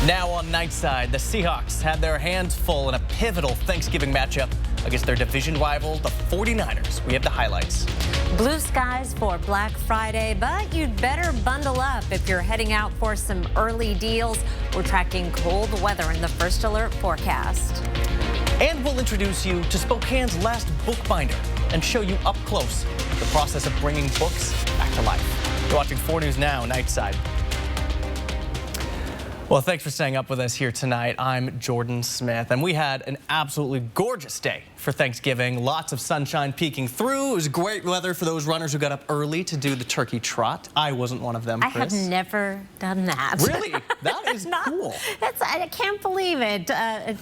Now on Nightside, the Seahawks had their hands full in a pivotal Thanksgiving matchup against their division rival, the 49ers. We have the highlights. Blue skies for Black Friday, but you'd better bundle up if you're heading out for some early deals. We're tracking cold weather in the First Alert forecast. And we'll introduce you to Spokane's last bookbinder and show you up close the process of bringing books back to life. You're watching 4 News Now, Nightside. Well, thanks for staying up with us here tonight. I'm Jordan Smith, and we had an absolutely gorgeous day for Thanksgiving. Lots of sunshine peeking through. It was great weather for those runners who got up early to do the turkey trot. I wasn't one of them, Chris. I have never done that. Really? That is cool. I can't believe it.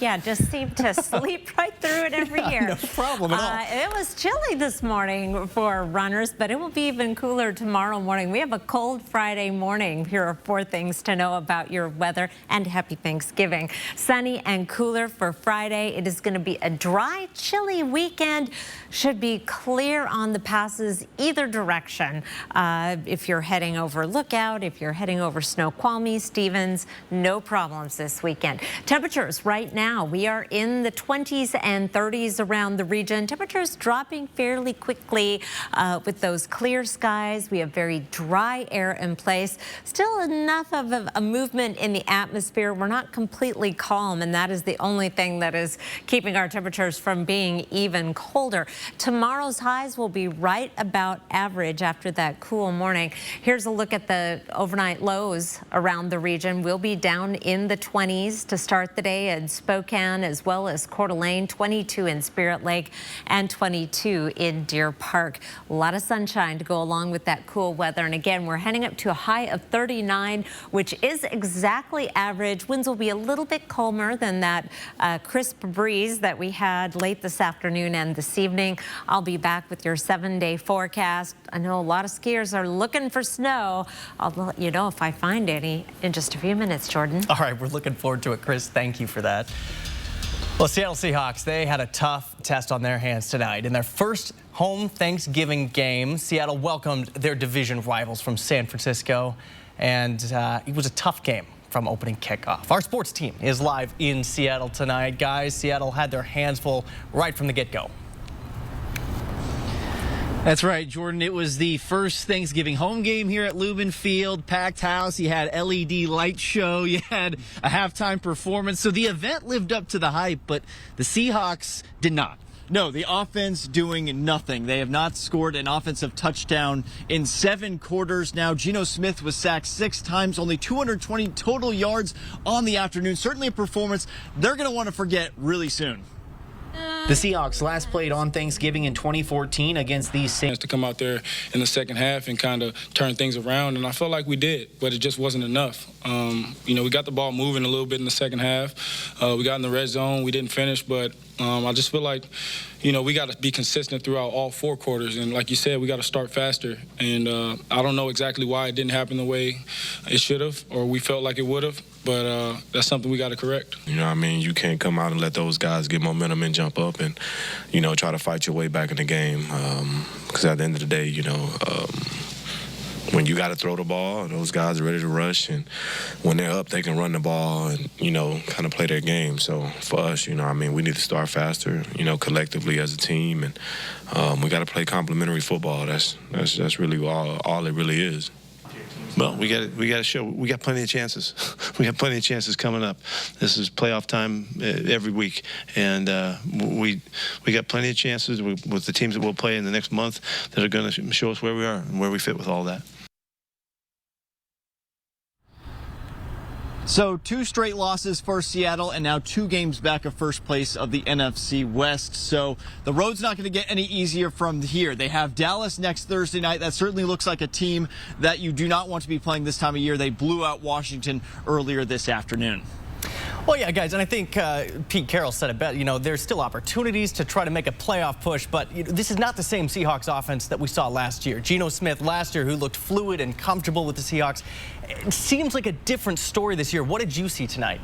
Yeah, just seem to sleep right through it every year. No problem at all. It was chilly this morning for runners, but it will be even cooler tomorrow morning. We have a cold Friday morning. Here are 4 things to know about your weather, and happy Thanksgiving. Sunny and cooler for Friday. It is going to be a dry, chilly weekend. Should be clear on the passes either direction. If you're heading over Lookout, if you're heading over Snoqualmie, Stevens, no problems this weekend. Temperatures right now, we are in the 20s and 30s around the region. Temperatures dropping fairly quickly with those clear skies. We have very dry air in place. Still enough of a movement in the atmosphere. We're not completely calm, and that is the only thing that is keeping our temperatures from being even colder. Tomorrow's highs will be right about average after that cool morning. Here's a look at the overnight lows around the region. We'll be down in the 20s to start the day in Spokane as well as Coeur d'Alene, 22 in Spirit Lake and 22 in Deer Park. A lot of sunshine to go along with that cool weather. And again, we're heading up to a high of 39, which is exactly average. Winds will be a little bit calmer than that crisp breeze that we had late this afternoon and this evening. I'll be back with your 7-day forecast. I know a lot of skiers are looking for snow. I'll let you know if I find any in just a few minutes, Jordan. All right, we're looking forward to it, Chris. Thank you for that. Well, Seattle Seahawks, they had a tough test on their hands tonight. In their first home Thanksgiving game, Seattle welcomed their division rivals from San Francisco, and it was a tough game from opening kickoff. Our sports team is live in Seattle tonight. Guys, Seattle had their hands full right from the get-go. That's right, Jordan. It was the first Thanksgiving home game here at Lubin Field. Packed house. You had LED light show. You had a halftime performance. So the event lived up to the hype, but the Seahawks did not. No, the offense doing nothing. They have not scored an offensive touchdown in 7 quarters now. Geno Smith was sacked 6 times, only 220 total yards on the afternoon. Certainly a performance they're going to want to forget really soon. The Seahawks last played on Thanksgiving in 2014 against these same. To come out there in the second half and kind of turn things around, and I felt like we did, but it just wasn't enough. We got the ball moving a little bit in the second half. We got in the red zone. We didn't finish, but I just feel like, we got to be consistent throughout all 4 quarters. And like you said, we got to start faster. And I don't know exactly why it didn't happen the way it should have or we felt like it would have. But that's something we got to correct. You can't come out and let those guys get momentum and jump up and, try to fight your way back in the game. Because at the end of the day, when you got to throw the ball, those guys are ready to rush. And when they're up, they can run the ball and, kind of play their game. So for us, we need to start faster, collectively as a team. And we got to play complementary football. That's really all it really is. Well, we got to show we got plenty of chances. We got plenty of chances coming up. This is playoff time every week, and we got plenty of chances with the teams that we'll play in the next month that are going to show us where we are and where we fit with all that. So 2 straight losses for Seattle and now 2 games back of first place of the NFC West. So the road's not going to get any easier from here. They have Dallas next Thursday night. That certainly looks like a team that you do not want to be playing this time of year. They blew out Washington earlier this afternoon. Well, yeah, guys, and I think Pete Carroll said it best. There's still opportunities to try to make a playoff push, but this is not the same Seahawks offense that we saw last year. Geno Smith last year, who looked fluid and comfortable with the Seahawks. It seems like a different story this year. What did you see tonight?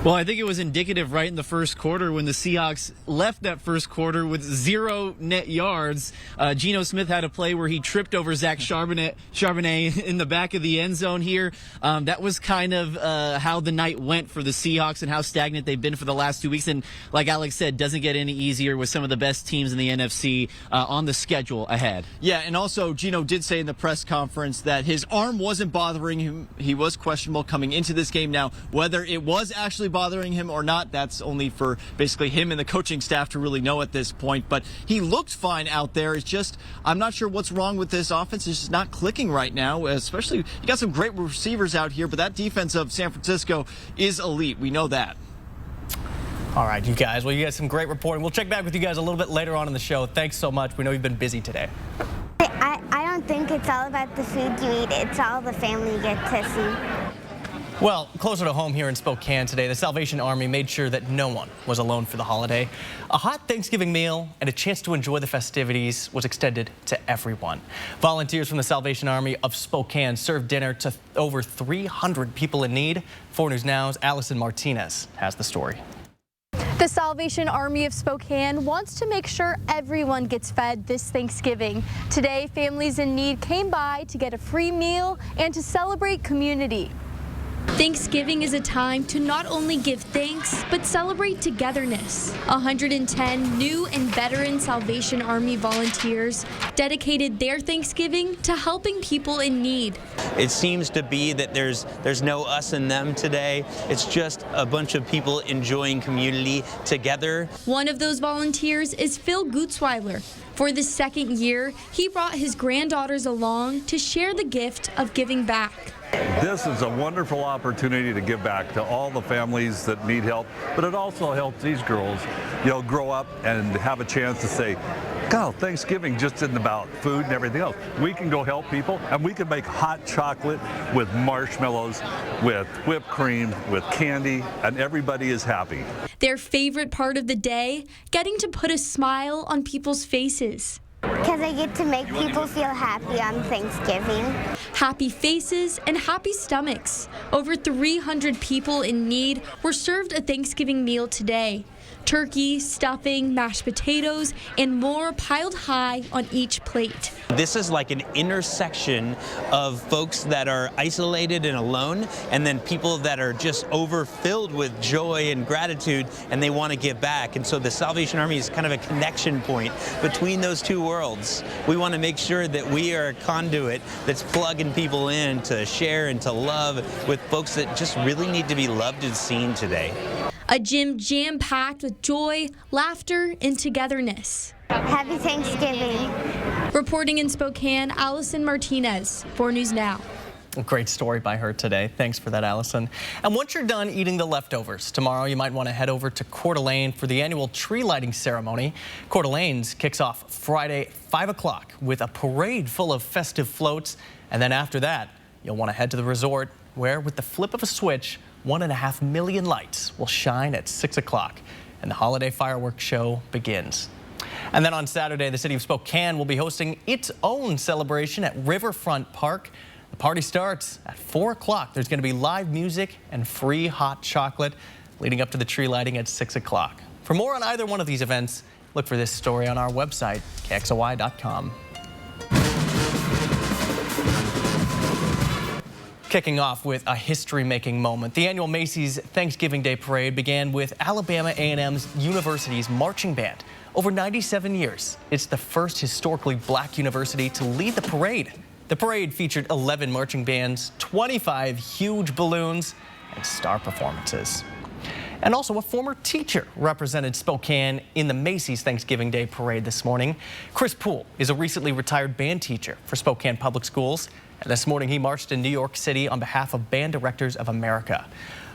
Well, I think it was indicative right in the first quarter when the Seahawks left that first quarter with 0 net yards. Geno Smith had a play where he tripped over Zach Charbonnet in the back of the end zone here. That was kind of how the night went for the Seahawks and how stagnant they've been for the last 2 weeks. And like Alex said, doesn't get any easier with some of the best teams in the NFC on the schedule ahead. Yeah, and also Geno did say in the press conference that his arm wasn't bothering him. He was questionable coming into this game. Now, whether it was actually bothering him or not, that's only for basically him and the coaching staff to really know at this point. But he looked fine out there. It's just, I'm not sure what's wrong with this offense. It's just not clicking right now, especially you got some great receivers out here, but that defense of San Francisco is elite. We know that. All right, you guys. Well, you guys some great reporting. We'll check back with you guys a little bit later on in the show. Thanks so much. We know you've been busy today. I don't think it's all about the food you eat. It's all the family you get to see. Well, closer to home here in Spokane today, the Salvation Army made sure that no one was alone for the holiday. A hot Thanksgiving meal and a chance to enjoy the festivities was extended to everyone. Volunteers from the Salvation Army of Spokane served dinner to over 300 people in need. 4 News Now's Allison Martinez has the story. The Salvation Army of Spokane wants to make sure everyone gets fed this Thanksgiving. Today, families in need came by to get a free meal and to celebrate community. Thanksgiving is a time to not only give thanks, but celebrate togetherness. 110 new and veteran Salvation Army volunteers dedicated their Thanksgiving to helping people in need. It seems to be that there's no us and them today. It's just a bunch of people enjoying community together. One of those volunteers is Phil Gutzweiler. For the second year, he brought his granddaughters along to share the gift of giving back. This is a wonderful opportunity to give back to all the families that need help, but it also helps these girls, grow up and have a chance to say, God, Thanksgiving just isn't about food and everything else. We can go help people, and we can make hot chocolate with marshmallows, with whipped cream, with candy, and everybody is happy. Their favorite part of the day, getting to put a smile on people's faces. Because I get to make people feel happy on Thanksgiving. Happy faces and happy stomachs. Over 300 people in need were served a Thanksgiving meal today. Turkey, stuffing, mashed potatoes, and more piled high on each plate. This is like an intersection of folks that are isolated and alone, and then people that are just overfilled with joy and gratitude, and they want to give back. And so the Salvation Army is kind of a connection point between those two worlds. We want to make sure that we are a conduit that's plugging people in to share and to love with folks that just really need to be loved and seen today. A gym jam-packed with joy, laughter, and togetherness. Happy Thanksgiving. Reporting in Spokane, Allison Martinez, 4 News Now. A great story by her today. Thanks for that, Allison. And once you're done eating the leftovers, tomorrow you might want to head over to Coeur d'Alene for the annual tree lighting ceremony. Coeur d'Alene's kicks off Friday, 5 o'clock with a parade full of festive floats. And then after that, you'll want to head to the resort where, with the flip of a switch, 1.5 million lights will shine at 6 o'clock, and the holiday fireworks show begins. And then on Saturday, the city of Spokane will be hosting its own celebration at Riverfront Park. The party starts at 4 o'clock. There's going to be live music and free hot chocolate leading up to the tree lighting at 6 o'clock. For more on either one of these events, look for this story on our website, KXLY.com. Kicking off with a history-making moment. The annual Macy's Thanksgiving Day Parade began with Alabama A&M's University's marching band. Over 97 years, it's the first historically black university to lead the parade. The parade featured 11 marching bands, 25 huge balloons, and star performances. And also a former teacher represented Spokane in the Macy's Thanksgiving Day Parade this morning. Chris Poole is a recently retired band teacher for Spokane Public Schools. And this morning he marched in New York City on behalf of Band Directors of America.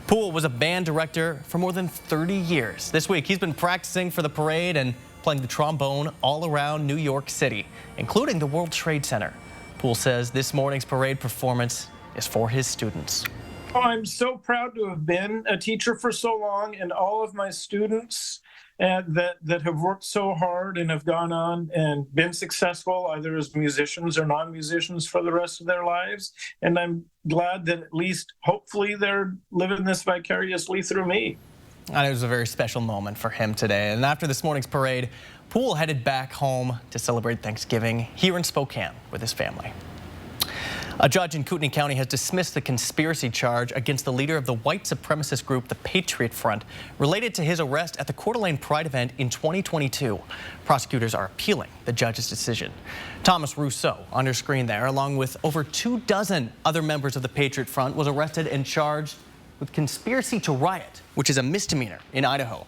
Poole was a band director for more than 30 years. This week he's been practicing for the parade and playing the trombone all around New York City, including the World Trade Center. Poole says this morning's parade performance is for his students. I'm so proud to have been a teacher for so long, and all of my students that have worked so hard and have gone on and been successful, either as musicians or non-musicians, for the rest of their lives. And I'm glad that at least, hopefully, they're living this vicariously through me. And it was a very special moment for him today. And after this morning's parade, Poole headed back home to celebrate Thanksgiving here in Spokane with his family. A judge in Kootenai County has dismissed the conspiracy charge against the leader of the white supremacist group, the Patriot Front, related to his arrest at the Coeur d'Alene Pride event in 2022. Prosecutors are appealing the judge's decision. Thomas Rousseau, on your screen there, along with over 24 other members of the Patriot Front, was arrested and charged with conspiracy to riot, which is a misdemeanor in Idaho.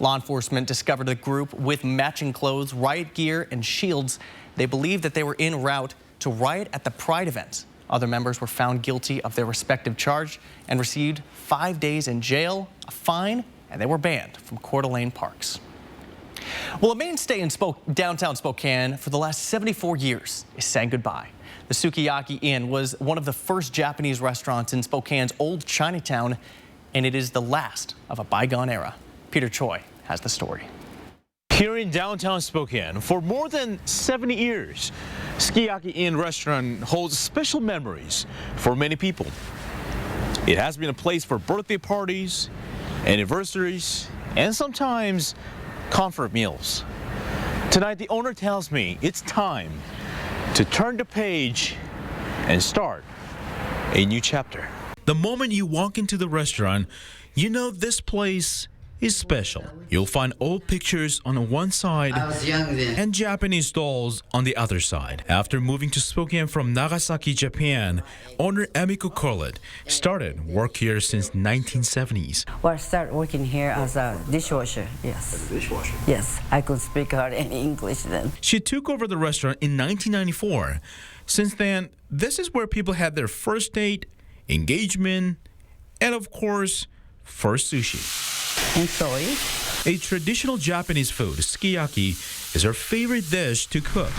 Law enforcement discovered the group with matching clothes, riot gear, and shields. They believe that they were en route to riot at the Pride event. Other members were found guilty of their respective charge and received 5 days in jail, a fine, and they were banned from Coeur d'Alene parks. Well, a mainstay in downtown Spokane for the last 74 years is saying goodbye. The Sukiyaki Inn was one of the first Japanese restaurants in Spokane's old Chinatown, and it is the last of a bygone era. Peter Choi has the story. Here in downtown Spokane, for more than 70 years, Sukiyaki Inn restaurant holds special memories for many people. It has been a place for birthday parties, anniversaries, and sometimes comfort meals. Tonight, the owner tells me it's time to turn the page and start a new chapter. The moment you walk into the restaurant, you know this place is special. You'll find old pictures on one side and Japanese dolls on the other side. After moving to Spokane from Nagasaki, Japan, owner Emiko Corlett started work here since 1970s. Well, I started working here as a dishwasher, yes. As a dishwasher? Yes, I could speak hardly any English then. She took over the restaurant in 1994. Since then, this is where people had their first date, engagement, and of course, first sushi. And soy. A traditional Japanese food, sukiyaki, is her favorite dish to cook.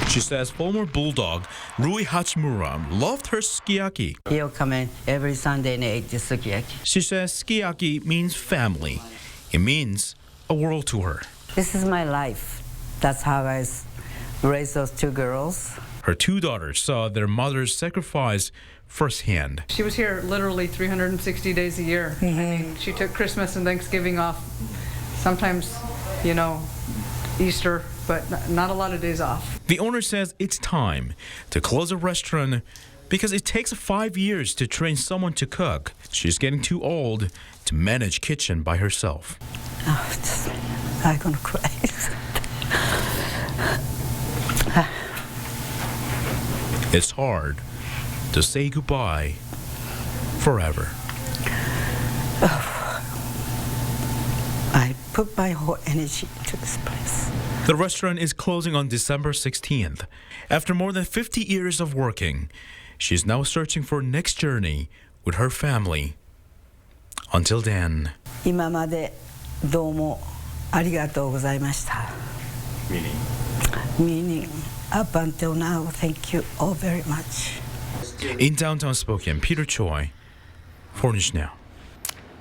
She says former Bulldog Rui Hachimura loved her sukiyaki. He'll come in every Sunday and eat the sukiyaki. She says sukiyaki means family. It means a world to her. This is my life. That's how I raised those two girls. Her two daughters saw their mother's sacrifice firsthand. She was here literally 360 days a year. I mean, she took Christmas and Thanksgiving off, sometimes, you know, Easter, but not a lot of days off. The owner says it's time to close a restaurant because it takes 5 years to train someone to cook. She's getting too old to manage kitchen by herself. Oh, I'm gonna cry. It's hard to say goodbye forever. I put my whole energy into this place. The restaurant is closing on December 16th. After more than 50 years of working, she's now searching for next journey with her family. Until then. 今までどうもありがとうございました。Meaning, up until now, thank you all very much. In downtown Spokane, Peter Choi, 4 News Now.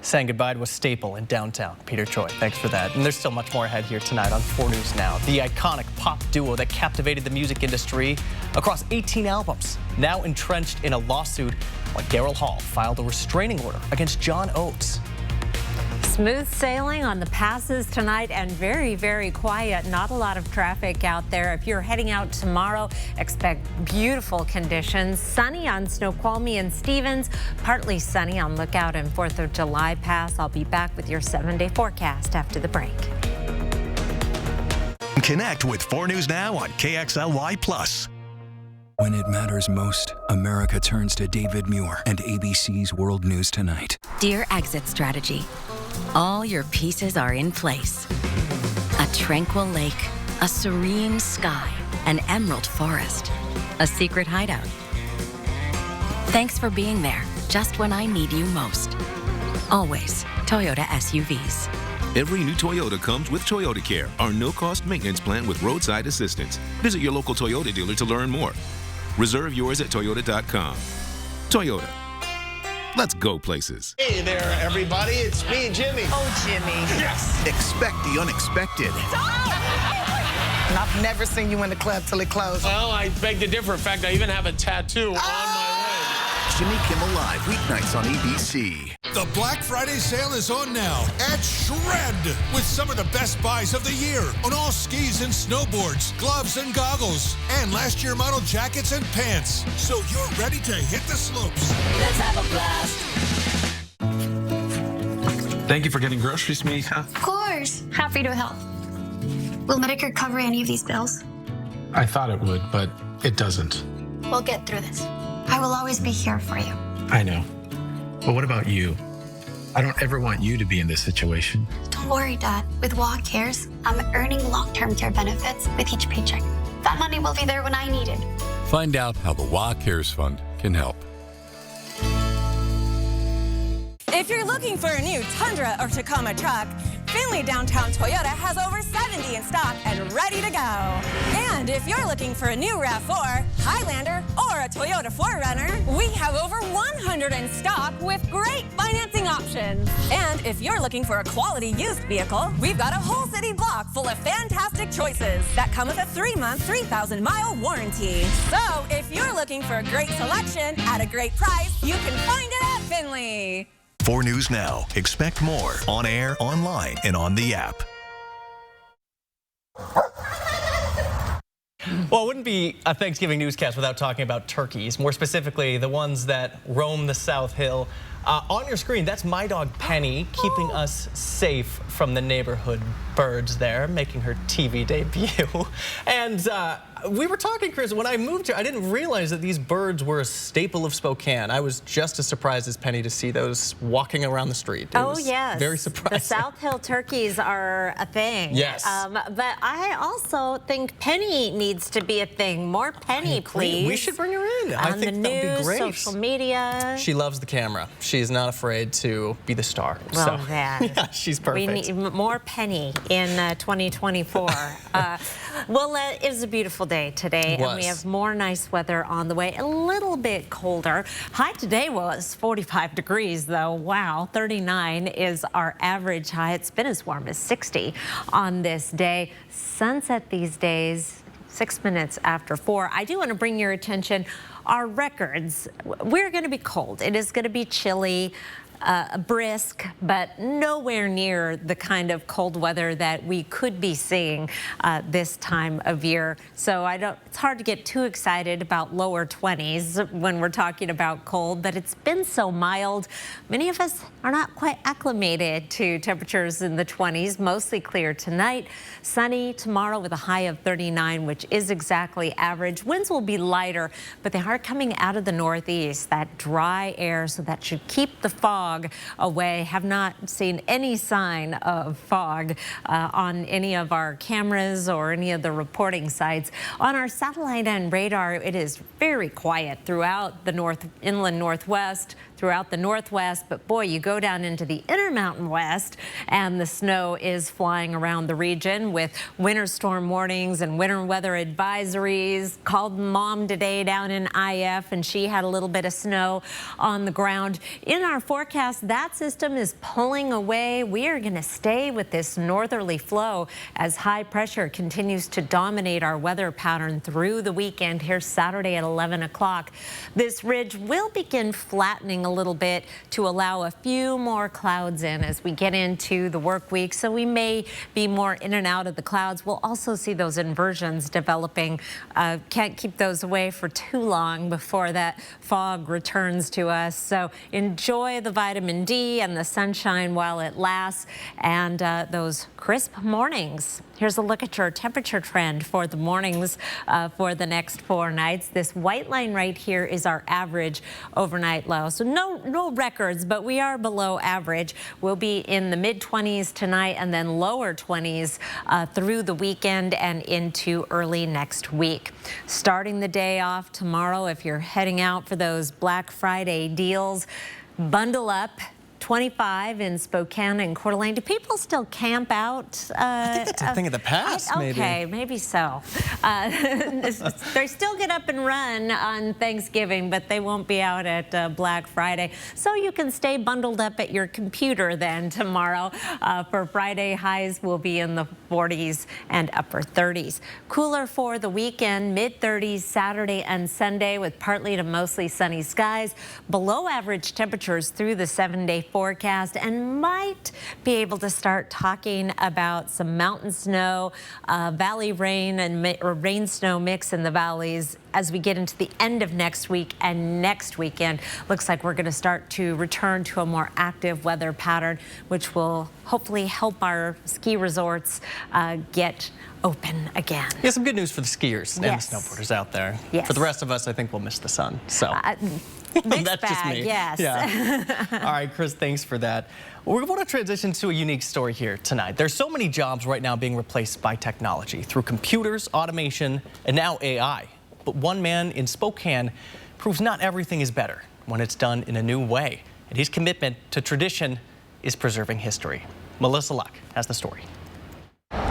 Saying goodbye to a staple in downtown. Peter Choi, thanks for that. And there's still much more ahead here tonight on 4 News Now. The iconic pop duo that captivated the music industry across 18 albums, now entrenched in a lawsuit when Daryl Hall filed a restraining order against John Oates. Smooth sailing on the passes tonight and very, very quiet. Not a lot of traffic out there. If you're heading out tomorrow, expect beautiful conditions. Sunny on Snoqualmie and Stevens. Partly sunny on Lookout and 4th of July Pass. I'll be back with your 7-day forecast after the break. Connect with 4 News Now on KXLY+. When it matters most, America turns to David Muir and ABC's World News Tonight. Dear Exit Strategy, all your pieces are in place. A tranquil lake, a serene sky, an emerald forest, a secret hideout. Thanks for being there just when I need you most. Always Toyota SUVs. Every new Toyota comes with Toyota Care, our no-cost maintenance plan with roadside assistance. Visit your local Toyota dealer to learn more. Reserve yours at Toyota.com. Toyota. Let's go places. Hey there, everybody. It's me, Jimmy. Oh, Jimmy. Yes. Expect the unexpected. I've never seen you in the club till it closed. Well, I beg to differ. In fact, I even have a tattoo on my leg. Jimmy Kimmel Live, weeknights on ABC. The Black Friday sale is on now at Shred with some of the best buys of the year on all skis and snowboards, gloves and goggles, and last year model jackets and pants. So you're ready to hit the slopes. Let's have a blast. Thank you for getting groceries, Mika. Of course. Happy to help. Will Medicare cover any of these bills? I thought it would, but it doesn't. We'll get through this. I will always be here for you. I know. But what about you? I don't ever want you to be in this situation. Don't worry, Dad. With WA Cares, I'm earning long-term care benefits with each paycheck. That money will be there when I need it. Find out how the WA Cares Fund can help. If you're looking for a new Tundra or Tacoma truck, Findlay Downtown Toyota has over 70 in stock and ready to go. And if you're looking for a new RAV4, Highlander, or a Toyota 4Runner, we have over 100 in stock with great financing options. And if you're looking for a quality used vehicle, we've got a whole city block full of fantastic choices that come with a 3-month, 3,000-mile warranty. So if you're looking for a great selection at a great price, you can find it at Findlay. 4 News Now. Expect more on air, online, and on the app. Well, it wouldn't be a Thanksgiving newscast without talking about turkeys, more specifically the ones that roam the South Hill. On your screen, that's my dog Penny, keeping us safe from the neighborhood birds there, making her TV debut. And we were talking, Chris, when I moved here, I didn't realize that these birds were a staple of Spokane. I was just as surprised as Penny to see those walking around the street. It was yes. Very surprising. The South Hill turkeys are a thing. Yes. But I also think Penny needs to be a thing. More Penny, please. We should bring her in. I On think the that would be news, great. social media. She loves the camera. She's not afraid to be the star. Well, so. that. Yeah, she's perfect. We need more Penny in 2024. Well, it is a beautiful day today, and we have more nice weather on the way. A little bit colder. High today was 45 degrees, though. Wow, 39 is our average high. It's been as warm as 60 on this day. Sunset these days, 6 minutes after 4. I do want to bring your attention. Our records, we're going to be cold. It is going to be chilly. Brisk, but nowhere near the kind of cold weather that we could be seeing this time of year. So it's hard to get too excited about lower 20s when we're talking about cold, but it's been so mild. Many of us are not quite acclimated to temperatures in the 20s, mostly clear tonight. Sunny tomorrow with a high of 39, which is exactly average. Winds will be lighter, but they are coming out of the northeast, that dry air, so that should keep the fog away. Have not seen any sign of fog on any of our cameras or any of the reporting sites. On our satellite and radar, it is very quiet throughout the inland northwest, throughout the northwest, but boy, you go down into the Intermountain West and the snow is flying around the region with winter storm warnings and winter weather advisories. Called Mom today down in IF and she had a little bit of snow on the ground. In our forecast, that system is pulling away. We are going to stay with this northerly flow as high pressure continues to dominate our weather pattern through the weekend here Saturday at 11 o'clock. This ridge will begin flattening a little bit to allow a few more clouds in as we get into the work week. So we may be more in and out of the clouds. We'll also see those inversions developing. Can't keep those away for too long before that fog returns to us. So enjoy the vitamin D and the sunshine while it lasts and those crisp mornings. Here's a look at your temperature trend for the mornings for the next 4 nights. This white line right here is our average overnight low. So no records, but we are below average. We'll be in the mid-20s tonight and then lower 20s through the weekend and into early next week. Starting the day off tomorrow, if you're heading out for those Black Friday deals, bundle up. 25 in Spokane and Coeur d'Alene. Do people still camp out? I think it's a thing of the past, maybe. Okay, maybe so. They still get up and run on Thanksgiving, but they won't be out at Black Friday. So you can stay bundled up at your computer then tomorrow. For Friday, highs will be in the 40s and upper 30s. Cooler for the weekend, mid-30s Saturday and Sunday with partly to mostly sunny skies. Below average temperatures through the 7-day forecast, and might be able to start talking about some mountain snow, valley rain and rain snow mix in the valleys as we get into the end of next week and next weekend. Looks like we're going to start to return to a more active weather pattern, which will hopefully help our ski resorts get open again. Yeah, some good news for the skiers and the snowboarders out there. Yes. For the rest of us, I think we'll miss the sun. So that's just me. Yes. Yeah. All right, Chris, thanks for that. We're going to transition to a unique story here tonight. There's so many jobs right now being replaced by technology through computers, automation, and now AI. But one man in Spokane proves not everything is better when it's done in a new way. And his commitment to tradition is preserving history. Melissa Luck has the story.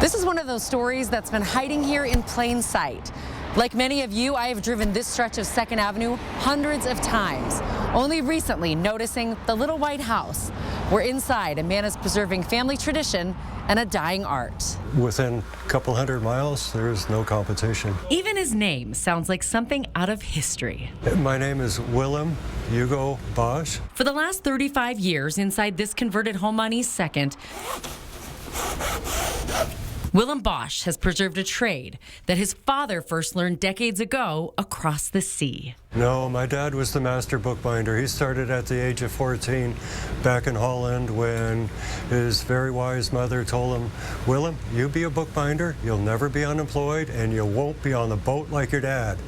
This is one of those stories that's been hiding here in plain sight. Like many of you, I have driven this stretch of 2nd Avenue hundreds of times, only recently noticing the little white house, where inside a man is preserving family tradition and a dying art. Within a couple hundred miles, there's no competition. Even his name sounds like something out of history. My name is Willem Hugo Bosch. For the last 35 years, inside this converted home on East 2nd, Willem Bosch has preserved a trade that his father first learned decades ago across the sea. No, my dad was the master bookbinder. He started at the age of 14 back in Holland when his very wise mother told him, Willem, you be a bookbinder, you'll never be unemployed, and you won't be on the boat like your dad.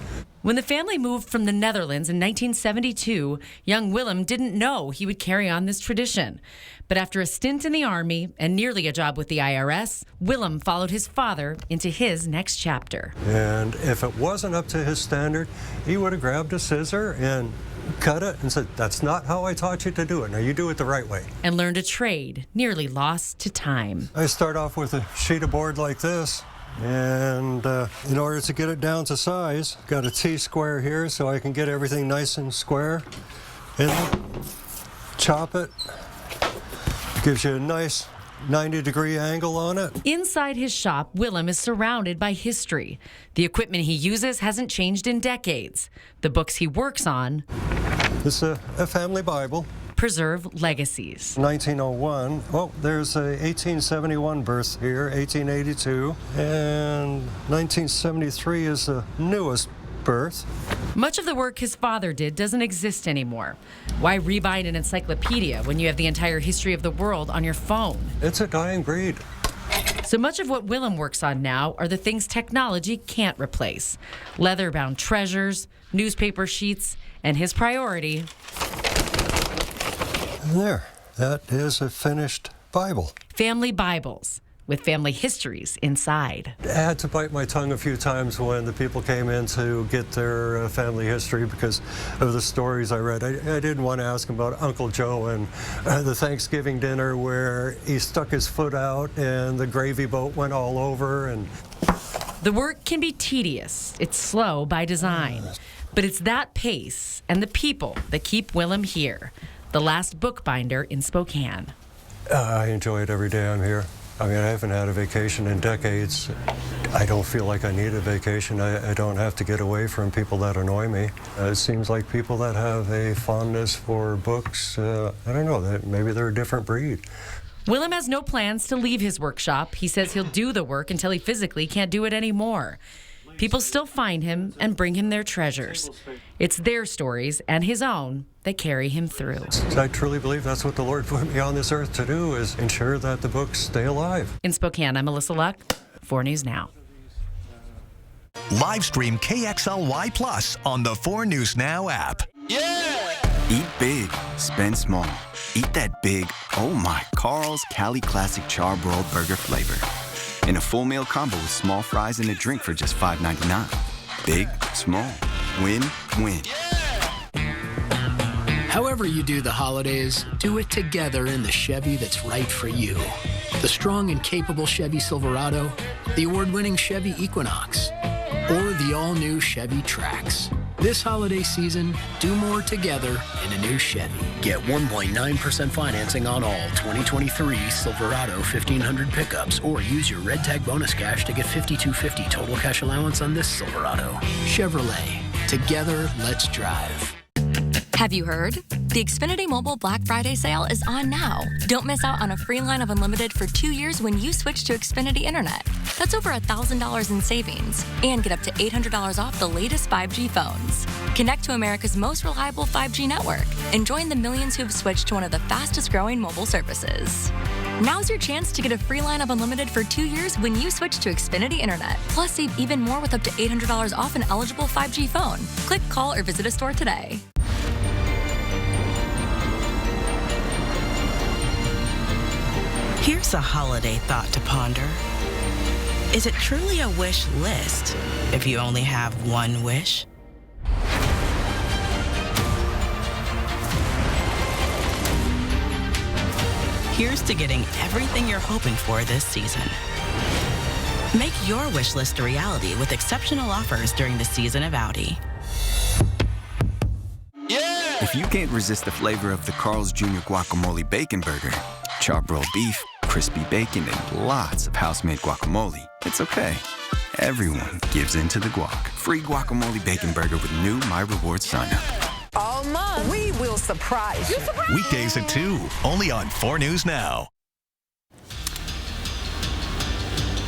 When the family moved from the Netherlands in 1972, young Willem didn't know he would carry on this tradition. But after a stint in the Army and nearly a job with the IRS, Willem followed his father into his next chapter. And if it wasn't up to his standard, he would have grabbed a scissor and cut it and said, that's not how I taught you to do it. Now you do it the right way. And learned a trade nearly lost to time. I start off with a sheet of board like this. And in order to get it down to size, got a T-square here so I can get everything nice and square. And chop it. Gives you a nice 90-degree angle on it. Inside his shop, Willem is surrounded by history. The equipment he uses hasn't changed in decades. The books he works on, This is a family Bible. Preserve legacies. 1901. Oh, there's a 1871 birth here, 1882, and 1973 is the newest birth. Much of the work his father did doesn't exist anymore. Why rebind an encyclopedia when you have the entire history of the world on your phone? It's a dying breed. So much of what Willem works on now are the things technology can't replace. Leather-bound treasures, newspaper sheets, and his priority, There, that is a finished Bible. family Bibles with family histories inside. I had to bite my tongue a few times when the people came in to get their family history because of the stories I read. I didn't want to ask them about Uncle Joe and the Thanksgiving dinner where he stuck his foot out and the gravy boat went all over. And The work can be tedious. It's slow by design. But it's that pace and the people that keep Willem here, the last bookbinder in Spokane. I enjoy it every day I'm here. I mean, I haven't had a vacation in decades. I don't feel like I need a vacation. I don't have to get away from people that annoy me. It seems like people that have a fondness for books, I don't know, maybe they're a different breed. Willem has no plans to leave his workshop. He says he'll do the work until he physically can't do it anymore. People still find him and bring him their treasures. It's their stories and his own that carry him through. I truly believe that's what the Lord put me on this earth to do, is ensure that the books stay alive. In Spokane, I'm Melissa Luck, 4 News Now. Live stream KXLY Plus on the 4 News Now app. Eat big, spend small. Eat that big, oh my, Carl's Cali Classic Charbroiled Burger flavor. In a full meal combo with small fries and a drink for just $5.99. Big, small, win, win. However you do the holidays, do it together in the Chevy that's right for you. The strong and capable Chevy Silverado, the award-winning Chevy Equinox, or the all-new Chevy Trax. This holiday season, do more together in a new Chevy. Get 1.9% financing on all 2023 Silverado 1500 pickups, or use your Red Tag bonus cash to get $5,250 total cash allowance on this Silverado. Chevrolet. Together, let's drive. Have you heard? The Xfinity Mobile Black Friday sale is on now. Don't miss out on a free line of unlimited for 2 years when you switch to Xfinity Internet. That's over $1,000 in savings, and get up to $800 off the latest 5G phones. Connect to America's most reliable 5G network and join the millions who have switched to one of the fastest growing mobile services. Now's your chance to get a free line of unlimited for 2 years when you switch to Xfinity Internet. Plus, save even more with up to $800 off an eligible 5G phone. Click, call, or visit a store today. Here's a holiday thought to ponder. Is it truly a wish list if you only have one wish? Here's to getting everything you're hoping for this season. Make your wish list a reality with exceptional offers during the season of Audi. If you can't resist the flavor of the Carl's Jr. Guacamole Bacon Burger, charbroiled beef, crispy bacon, and lots of house-made guacamole, it's okay. Everyone gives in to the guac. Free guacamole bacon burger with new My Rewards sign-up. All month, we will surprise you. Weekdays at 2, only on 4 News Now.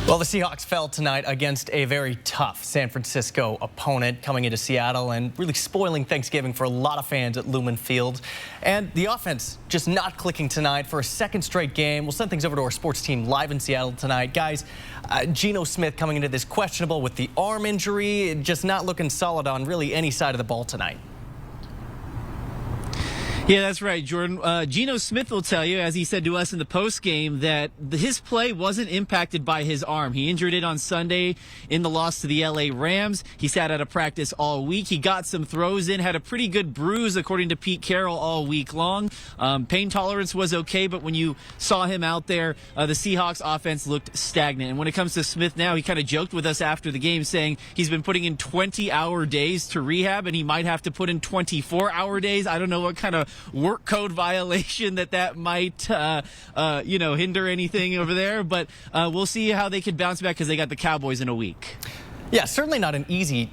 Well, the Seahawks fell tonight against a very tough San Francisco opponent coming into Seattle and really spoiling Thanksgiving for a lot of fans at Lumen Field. And the offense just not clicking tonight for a second straight game. We'll send things over to our sports team live in Seattle tonight. Guys, Geno Smith coming into this questionable with the arm injury, just not looking solid on really any side of the ball tonight. Yeah, that's right, Jordan. Geno Smith will tell you, as he said to us in the postgame, that his play wasn't impacted by his arm. He injured it on Sunday in the loss to the LA Rams. He sat out of practice all week. He got some throws in, had a pretty good bruise, according to Pete Carroll, all week long. Pain tolerance was okay, but when you saw him out there, the Seahawks offense looked stagnant. And when it comes to Smith now, he kind of joked with us after the game, saying he's been putting in 20-hour days to rehab, and he might have to put in 24-hour days. I don't know what kind of work code violation that might, hinder anything over there. But we'll see how they can bounce back because they got the Cowboys in a week. Yeah, certainly not an easy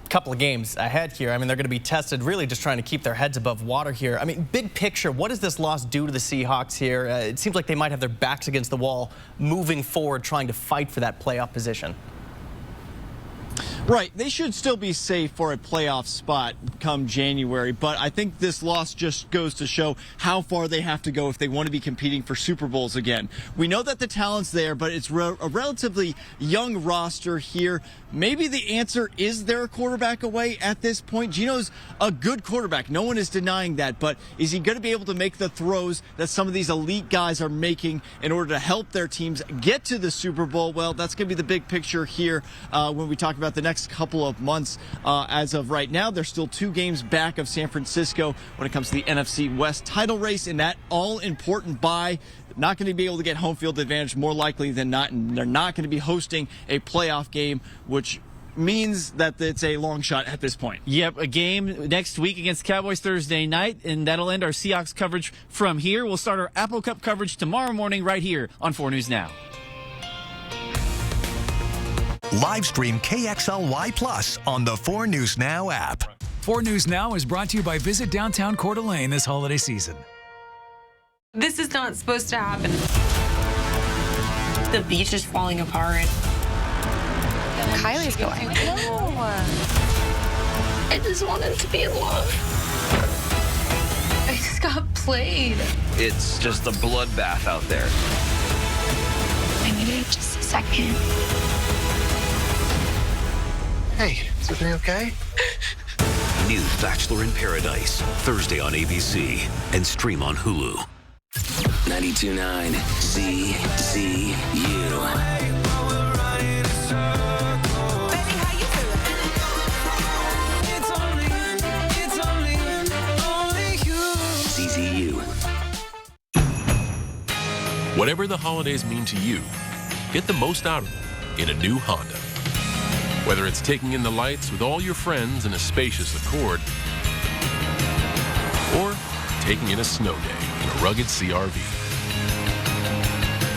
couple of games ahead here. I mean, they're going to be tested really just trying to keep their heads above water here. I mean, big picture, what does this loss do to the Seahawks here? It seems like they might have their backs against the wall moving forward, trying to fight for that playoff position. Right. They should still be safe for a playoff spot come January, but I think this loss just goes to show how far they have to go if they want to be competing for Super Bowls again. We know that the talent's there, but it's a relatively young roster here. Maybe the answer is they're a quarterback away at this point. Geno's a good quarterback. No one is denying that, but is he going to be able to make the throws that some of these elite guys are making in order to help their teams get to the Super Bowl? Well, that's going to be the big picture here when we talk about the next couple of months. As of right now, they're still 2 games back of San Francisco when it comes to the NFC West title race in that all-important bye. Not going to be able to get home field advantage more likely than not, and they're not going to be hosting a playoff game, which means that it's a long shot at this point. Yep, a game next week against Cowboys Thursday night, and that'll end our Seahawks coverage from here. We'll start our Apple Cup coverage tomorrow morning right here on 4 News Now. Live stream KXLY Plus on the 4 News Now app. 4 News Now is brought to you by Visit Downtown Coeur d'Alene this holiday season. This is not supposed to happen. The beach is falling apart. Kylie's going. No. I just wanted to be in love. I just got played. It's just a bloodbath out there. I needed just a second. Hey, is everything okay? New Bachelor in Paradise, Thursday on ABC and stream on Hulu. 92.9 ZZU. ECU. Whatever the holidays mean to you, get the most out of them in a new Honda. Whether it's taking in the lights with all your friends in a spacious Accord, or taking in a snow day in a rugged CRV.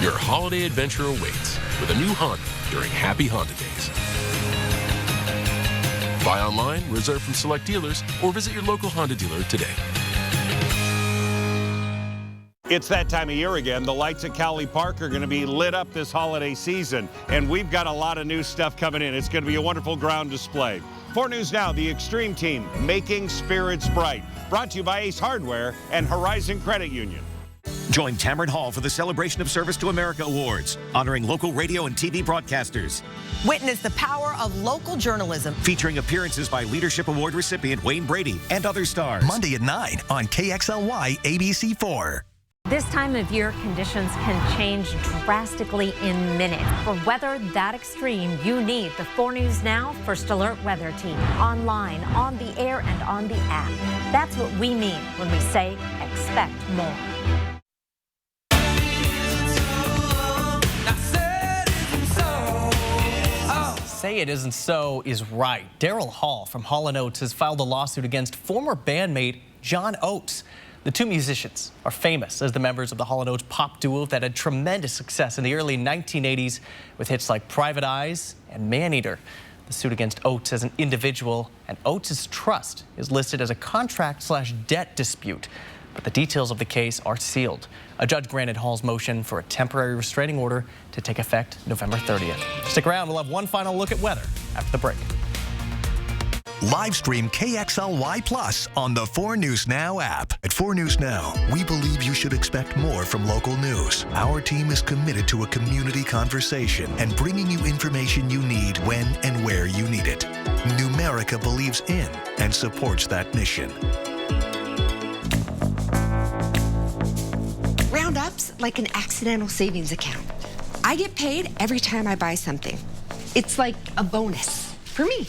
Your holiday adventure awaits with a new Honda during Happy Honda Days. Buy online, reserve from select dealers, or visit your local Honda dealer today. It's that time of year again. The lights at Cowley Park are going to be lit up this holiday season, and we've got a lot of new stuff coming in. It's going to be a wonderful ground display. 4 News Now, the Extreme Team, Making Spirits Bright. Brought to you by Ace Hardware and Horizon Credit Union. Join Cameron Hall for the Celebration of Service to America Awards, honoring local radio and TV broadcasters. Witness the power of local journalism. Featuring appearances by Leadership Award recipient Wayne Brady and other stars. Monday at 9 on KXLY ABC4. This time of year, conditions can change drastically in minutes. For weather that extreme, you need the 4 News Now First Alert Weather Team. Online, on the air, and on the app. That's what we mean when we say expect more. Say It Isn't So is right. Daryl Hall from Hall & Oates has filed a lawsuit against former bandmate John Oates. The two musicians are famous as the members of the Hall & Oates pop duo that had tremendous success in the early 1980s with hits like Private Eyes and Maneater. The suit against Oates as an individual and Oates' trust is listed as a contract/debt dispute, but the details of the case are sealed. A judge granted Hall's motion for a temporary restraining order to take effect November 30th. Stick around, we'll have one final look at weather after the break. Live stream KXLY Plus on the 4 News Now app. At 4 News Now, we believe you should expect more from local news. Our team is committed to a community conversation and bringing you information you need when and where you need it. Numerica believes in and supports that mission. Roundup's like an accidental savings account. I get paid every time I buy something. It's like a bonus for me.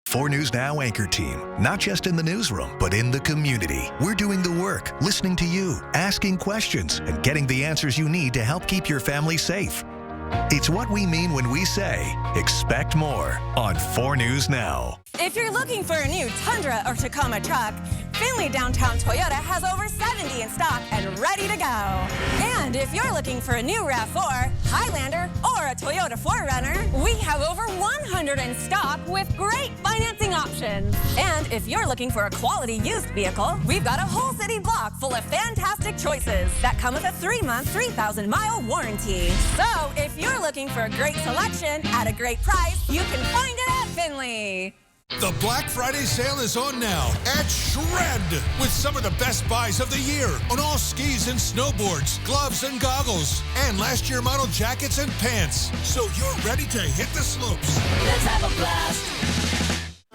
Four News Now anchor team, not just in the newsroom, but in the community. We're doing the work, listening to you, asking questions, and getting the answers you need to help keep your family safe. It's what we mean when we say, expect more on 4 News Now. If you're looking for a new Tundra or Tacoma truck, Finley Downtown Toyota has over 70 in stock and ready to go. And if you're looking for a new RAV4, Highlander, or a Toyota 4Runner, we have over 100 in stock with great financing options. And if you're looking for a quality used vehicle, we've got a whole city block full of fantastic choices that come with a 3-month, 3,000-mile warranty. So if you're looking for a great selection at a great price, you can find it at Finley. The Black Friday sale is on now at Shred with some of the best buys of the year on all skis and snowboards, gloves and goggles, and last year model jackets and pants. So you're ready to hit the slopes. Let's have a blast.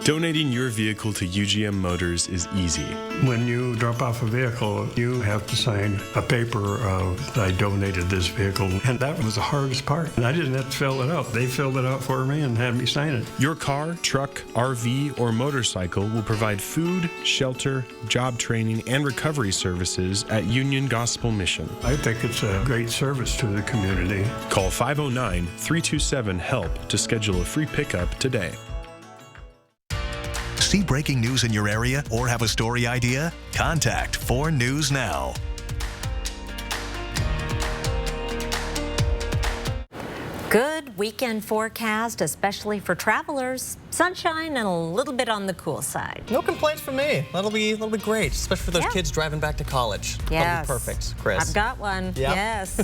Donating your vehicle to UGM Motors is easy. When you drop off a vehicle, you have to sign a paper of, I donated this vehicle. And that was the hardest part. And I didn't have to fill it out. They filled it out for me and had me sign it. Your car, truck, RV, or motorcycle will provide food, shelter, job training, and recovery services at Union Gospel Mission. I think it's a great service to the community. Call 509-327-HELP to schedule a free pickup today. See breaking news in your area or have a story idea? Contact 4 News Now. Good weekend forecast, especially for travelers. Sunshine and a little bit on the cool side. No complaints from me. That'll be great, especially for those kids driving back to college. Yes. That'll be perfect, Chris. I've got one. Yep. Yes.